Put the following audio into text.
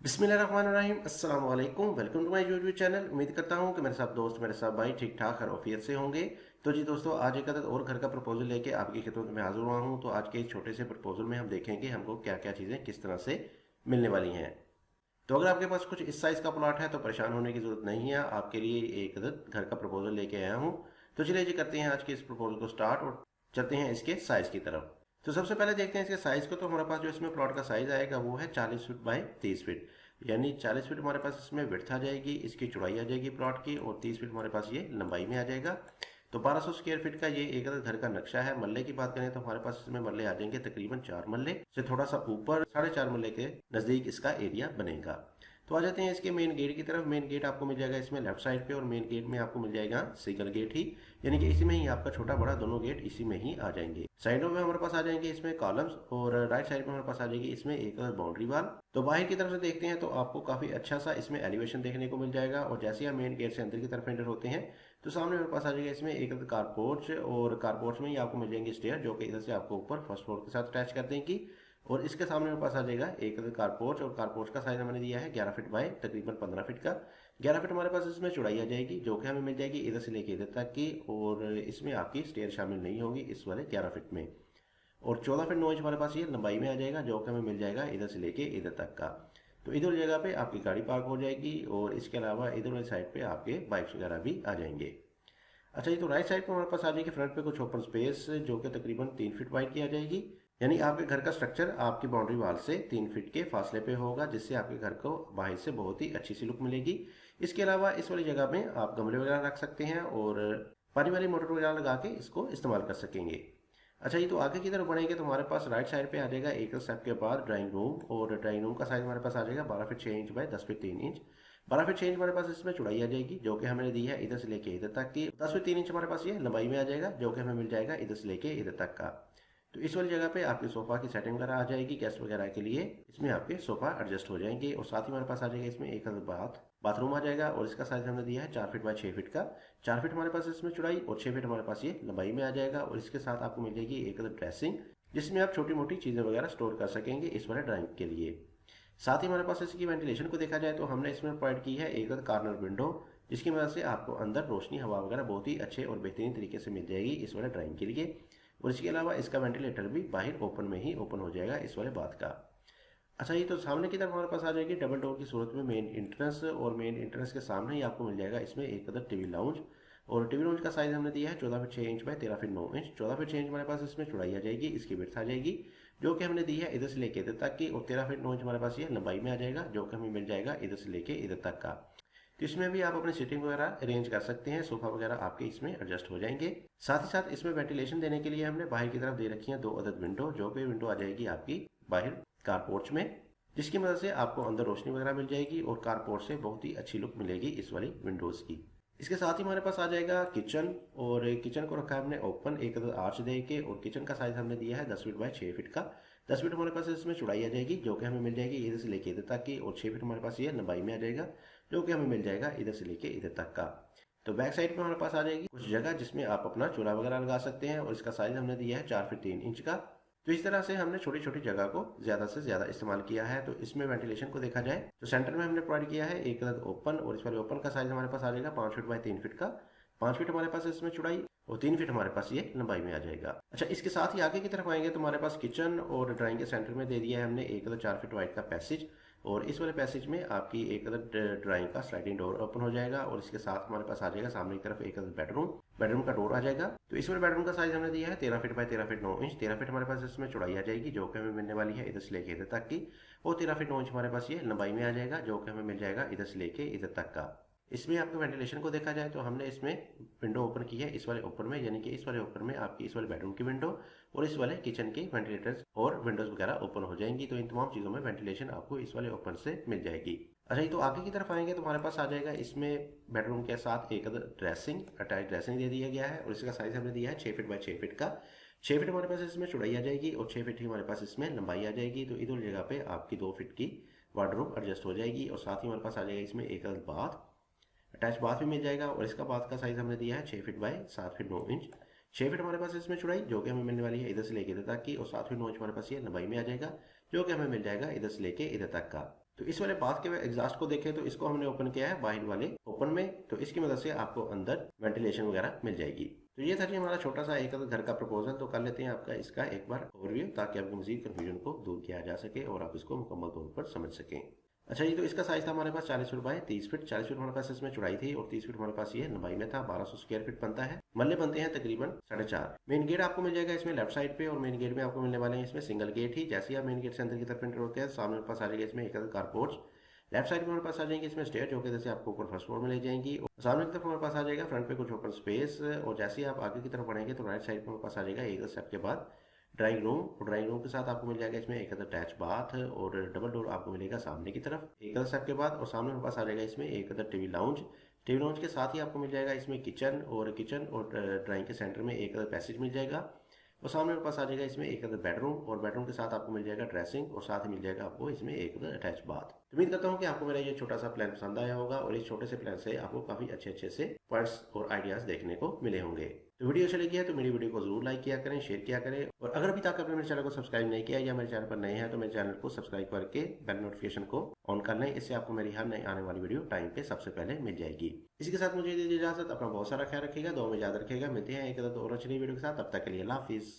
बिस्मिल्लाहिर्रहमानिर्रहीम, अस्सलाम वालेकुम। Welcome to my YouTube channel. उम्मीद करता हूँ कि मेरे सब दोस्त, मेरे सब भाई ठीक ठाक हर ऑफियत से होंगे। तो जी दोस्तों, आज एक अदद और घर का प्रपोजल लेके आपकी खिदमत में हाजिर हुआ हूँ। तो आज के इस छोटे से प्रपोजल में हम देखेंगे हमको क्या क्या चीज़ें किस तरह से मिलने वाली हैं। तो अगर आपके पास कुछ इस साइज़ का प्लॉट है तो परेशान होने की ज़रूरत नहीं है, आपके लिए एक अदद घर का प्रपोजल लेके आया हूँ। तो चलिए जी, करते हैं आज के इस प्रपोजल को स्टार्ट और चलते हैं इसके साइज़ की तरफ। तो सबसे पहले देखते हैं इसके साइज़ को। तो हमारे पास जो इसमें प्लॉट का साइज़ आएगा वो है 40 फीट बाय 30 फीट, यानी 40 फीट हमारे पास इसमें विड्थ आ जाएगी, इसकी चौड़ाई आ जाएगी प्लॉट की, और 30 फीट हमारे पास ये लंबाई में आ जाएगा। तो 1200 स्क्वायर फीट का ये एक घर का नक्शा है। मल्ले की बात करें तो हमारे पास इसमें मल्ले आ जाएंगे तकरीबन 4 मल्ले से थोड़ा सा ऊपर 4.5 मल्ले के नज़दीक इसका एरिया बनेगा। तो आ जाते हैं इसके मेन गेट की तरफ। मेन गेट आपको मिल जाएगा इसमें लेफ्ट साइड पे, और मेन गेट में आपको मिल जाएगा सिंगल गेट ही, यानी कि इसी में ही आपका छोटा बड़ा दोनों गेट इसी में ही आ जाएंगे। साइडों में हमारे पास आ जाएंगे इसमें कॉलम्स, और राइट साइड में हमारे पास आ जाएगी इसमें एक बाउंड्री वाल। तो बाहर की तरफ से देखते हैं तो आपको काफी अच्छा सा इसमें एलिवेशन देखने को मिल जाएगा। और जैसे ही हम मेन गेट से अंदर की तरफ एंटर होते हैं तो सामने हमारे पास आ जाएगा इसमें एक कारपोर्च, और कारपोर्च में ही आपको मिल जाएंगे स्टेयर, जो कि इधर से आपको ऊपर फर्स्ट फ्लोर के साथ अटैच कर देंगी। और इसके सामने हमारे पास आ जाएगा एक कारपोर्च, और कारपोर्च का साइज हमने दिया है 11 फीट बाय तकरीबन 15 फीट का। 11 फीट हमारे पास इसमें चौड़ाई आ जाएगी, जो कि हमें मिल जाएगी इधर से लेके इधर तक की, और इसमें आपकी स्टेयर शामिल नहीं होगी इस वाले 11 फीट में। और 14 फीट 9 इंच हमारे पास ये लंबाई में आ जाएगा, जो कि हमें मिल जाएगा इधर से लेके इधर तक का। तो इधर जगह पे आपकी गाड़ी पार्क हो जाएगी, और इसके अलावा इधर वाली साइड पे आपके बाइक्स वगैरह भी आ जाएंगे। अच्छा जी, तो राइट साइड पे हमारे पास आ जाएगी फ्रंट पे कुछ ओपन स्पेस, जो कि तकरीबन 3 फीट वाइड की आ जाएगी। यानी आपके घर का स्ट्रक्चर आपकी बाउंड्री वाल से 3 फीट के फासले पे होगा, जिससे आपके घर को बाहर से बहुत ही अच्छी सी लुक मिलेगी। इसके अलावा इस वाली जगह में आप गमले वगैरह रख सकते हैं, और पानी वाली मोटर वगैरह लगा के इसको इस्तेमाल कर सकेंगे। अच्छा जी, तो आगे की तरफ बढ़ेंगे तो हमारे पास राइट साइड पे आ जाएगा एक स्टेप के बाद ड्राइंग रूम, और ड्राइंग रूम का साइज हमारे पास आ जाएगा 12 feet 6 inch by 10 feet 3 inch. 12 feet 6 inch हमारे पास इसमें चौड़ाई आ जाएगी, जो कि हमने दी है इधर से लेके इधर तक की। 10 फीट 3 इंच हमारे पास ये लंबाई में आ जाएगा, जो कि हमें मिल जाएगा इधर से लेके इधर तक का। तो इस वाली जगह पे आपकी सोफा की सेटिंग वगैरह आ जाएगी गेस्ट वगैरह के लिए। इसमें आपके सोफा एडजस्ट हो जाएंगे, और साथ ही हमारे पास आ जाएगा इसमें एक बाथरूम आ जाएगा, और इसका साइज हमने दिया है 4 फीट बाय 6 फीट का। 4 फीट हमारे पास इसमें चौड़ाई, और 6 फीट हमारे पास ये लंबाई में आ जाएगा। और इसके साथ आपको मिल जाएगी एक ड्रेसिंग, जिसमें आप छोटी मोटी चीज़ें वगैरह स्टोर कर सकेंगे इस वाले ड्राइंग के लिए। साथ ही हमारे पास इसकी वेंटिलेशन को देखा जाए तो हमने इसमें प्रोवाइड की है एक कॉर्नर विंडो, जिसकी मदद से आपको अंदर रोशनी हवा वगैरह बहुत ही अच्छे और बेहतरीन तरीके से मिल जाएगी इस वाले ड्राइंग के लिए। और इसके अलावा इसका वेंटिलेटर भी बाहर ओपन में ही ओपन हो जाएगा इस वाले बात का। अच्छा, ये तो सामने की तरफ हमारे पास आ जाएगी डबल डोर की सूरत में मेन इंट्रेंस, और मेन इंट्रेंस के सामने ही आपको मिल जाएगा इसमें एक टीवी लाउंज। और टीवी लाउंज का साइज हमने दिया है 14 feet 6 inch by 13 feet 9 inch. 14 feet 6 inch हमारे पास इसमें चौड़ाई आ जाएगी, इसकी विड्थ आ जाएगी, जो कि हमने दी है इधर से लेके इधर तक की। और 13 फीट 9 इंच हमारे पास ये लंबाई में आ जाएगा, जो कि हमें मिल जाएगा इधर से लेके इधर तक का। तो इसमें भी आप अपनी सीटिंग वगैरह अरेंज कर सकते हैं, सोफा वगैरह आपके इसमें एडजस्ट हो जाएंगे। साथ ही साथ इसमें वेंटिलेशन देने के लिए हमने बाहर की तरफ दे रखी है 2 अदद विंडो, जो कि विंडो आ जाएगी आपकी बाहर कारपोर्च में, जिसकी मदद से आपको अंदर रोशनी वगैरह मिल जाएगी, और कारपोर्ट से बहुत ही अच्छी लुक मिलेगी इस वाली विंडोज की। इसके साथ ही हमारे पास आ जाएगा किचन, और किचन को रखा है हमने ओपन एक आर्च दे के, और किचन का साइज हमने दिया है 10 फीट बाय 6 फीट का। 10 फीट हमारे पास इसमें चौड़ाई आ जाएगी, जो कि हमें मिल जाएगी इधर से लेके इधर तक की, और 6 फीट हमारे पास ये लंबाई में आ जाएगा, जो कि हमें मिल जाएगा इधर से लेके इधर तक का। तो बैक साइड में हमारे पास आ जाएगी कुछ जगह जिसमें आप अपना चूल्हा वगैरह लगा सकते हैं, और इसका साइज हमने दिया है 4 फीट 3 इंच का। तो इस तरह से हमने छोटी छोटी जगह को ज्यादा से ज्यादा इस्तेमाल किया है। तो इसमें वेंटिलेशन को देखा जाए तो सेंटर में हमने प्रोवाइड किया है एक ओपन, और इस वाले ओपन का साइज हमारे पास आ जाएगा 5 फीट बाय 3 फीट का। 5 फीट हमारे पास इसमें चौड़ाई, और 3 फीट हमारे पास ये लंबाई में आ जाएगा। अच्छा, इसके साथ ही आगे की तरफ आएंगे तो हमारे पास किचन और ड्राइंग के सेंटर में दे दिया है हमने एक 4 फीट वाइड का पैसेज, और इस वाले पैसेज में आपकी एक ड्राइंग का स्लाइडिंग डोर ओपन हो जाएगा। और इसके साथ हमारे पास आ जाएगा सामने की तरफ एक बेडरूम का डोर आ जाएगा। तो इस वाले बेडरूम का साइज हमने दिया है 13 feet by 13 feet 9 inch. 13 feet हमारे पास इसमें चौड़ाई आ जाएगी, जो कि हमें मिलने वाली है इधर से लेके इधर तक की, और 13 फीट 9 इंच हमारे पास ये लंबाई में आ जाएगा, जो कि हमें मिल जाएगा इधर से लेके इधर तक का। इसमें आपको वेंटिलेशन को देखा जाए तो हमने इसमें विंडो ओपन की है इस वाले ओपन में, यानी कि इस वाले ओपन में आपकी इस वाले बेडरूम की विंडो और इस वाले किचन के वेंटिलेटर्स और विंडोज वगैरह ओपन हो जाएंगी। तो इन तमाम चीज़ों में वेंटिलेशन आपको इस वाले ओपन से मिल जाएगी। अच्छा, ये तो आगे की तरफ आएंगे तो हमारे पास आ जाएगा इसमें बेडरूम के साथ एक ड्रेसिंग अटैच ड्रेसिंग दे दिया गया है, और इसका साइज हमने दिया है 6 फीट बाय 6 फीट का। 6 फीट हमारे पास इसमें चौड़ाई आ जाएगी, और 6 फीट ही हमारे पास इसमें लंबाई आ जाएगी। तो इधर जगह पे आपकी 2 फीट की वार्डरोब एडजस्ट हो जाएगी, और साथ ही हमारे पास आ जाएगा इसमें एक बाथ, अटैच बाथ भी मिल जाएगा। और इसका बाथ का साइज हमने दिया है 6 feet by 7 feet 9 inch. 6 feet हमारे पास इसमें चौड़ाई, जो कि हमें मिलने वाली है इधर से लेके इधर तक की, और 7 फीट 9 इंच हमारे पास ये लंबाई में आ जाएगा, जो कि हमें मिल जाएगा इधर से लेके इधर तक का। तो इस वाले बाथ के एग्जॉस्ट को देखें तो इसको हमने ओपन किया है बाहर वाले ओपन में, तो इसकी मदद से आपको अंदर वेंटिलेशन वगैरह मिल जाएगी। तो ये था जी हमारा छोटा सा एक घर का प्रपोजल। तो कर लेते हैं आपका इसका एक बार ओवरव्यू, ताकि आपकी मजीद कंफ्यूजन को दूर किया जा सके और आप इसको मुकम्मल तौर पर समझ सकें। अच्छा जी, तो इसका साइज था हमारे पास 40 फीट बाय 30 फीट। 40 फीट हमारे पास इसमें चौड़ाई थी और 30 फीट हमारे पास ये लंबाई में था। 1200 स्क्वायर फीट बनता है। मल्ले बनते हैं तकरीबन 4.5। मेन गेट आपको मिल जाएगा इसमें लेफ्ट साइड पे, और मेन गेट में आपको मिलने वाले हैं इसमें सिंगल गेट ही। जैसे ही आप मेन गेट से अंदर की तरफ एंटर होते हैं, सामने पास आ जाएगा इसमें एक कारपोर्च। लेफ्ट साइड में हमारे पास आ जाएंगे इसमें स्टेयर, जो कि जैसे आपको ऊपर फर्स्ट फ्लोर में ले जाएंगी। और सामने की तरफ हमारे पास आ जाएगा फ्रंट पे कुछ ओपन स्पेस। और जैसे ही आप आगे की तरफ बढ़ेंगे तो राइट साइड में हमारे पास आ जाएगा एक स्टेप के बाद ड्राइंग रूम। और ड्राइंग रूम के साथ आपको मिल जाएगा इसमें एक अटैच बाथ, और डबल डोर आपको मिलेगा सामने की तरफ एक स्टेप के बाद। और सामने हमारे पास आ जाएगा इसमें एक टीवी लाउंज। टीवी लाउंज के साथ ही आपको मिल जाएगा इसमें किचन और ड्राइंग के सेंटर में एक पैसेज मिल जाएगा। और सामने मेरे पास आ जाएगा इसमें एक बेडरूम, और बेडरूम के साथ आपको मिल जाएगा ड्रेसिंग, और साथ ही मिल जाएगा आपको इसमें एक अटैच बाथ। तो उम्मीद करता हूँ कि आपको मेरा ये छोटा सा प्लान पसंद आया होगा, और इस छोटे से प्लान से आपको काफी अच्छे से पॉइंट्स और आइडियाज देखने को मिले होंगे। तो वीडियो अच्छी लगी है तो मेरी वीडियो को जरूर लाइक किया करें, शेयर किया करें। और अगर अभी तक आपने मेरे चैनल को सब्सक्राइब नहीं किया या मेरे चैनल पर नए हैं तो मेरे चैनल को सब्सक्राइब करके बेल नोटिफिकेशन को ऑन कर लें। इससे आपको मेरी हर नई आने वाली वीडियो टाइम पे सबसे पहले मिल जाएगी। इसी के साथ मुझे दीजिए इजाजत। अपना बहुत सारा ख्याल रखिएगा, दुआ में याद रखिएगा। मिलते हैं एक और अच्छी वीडियो के साथ, तब तक के लिए अल्लाह हाफिज।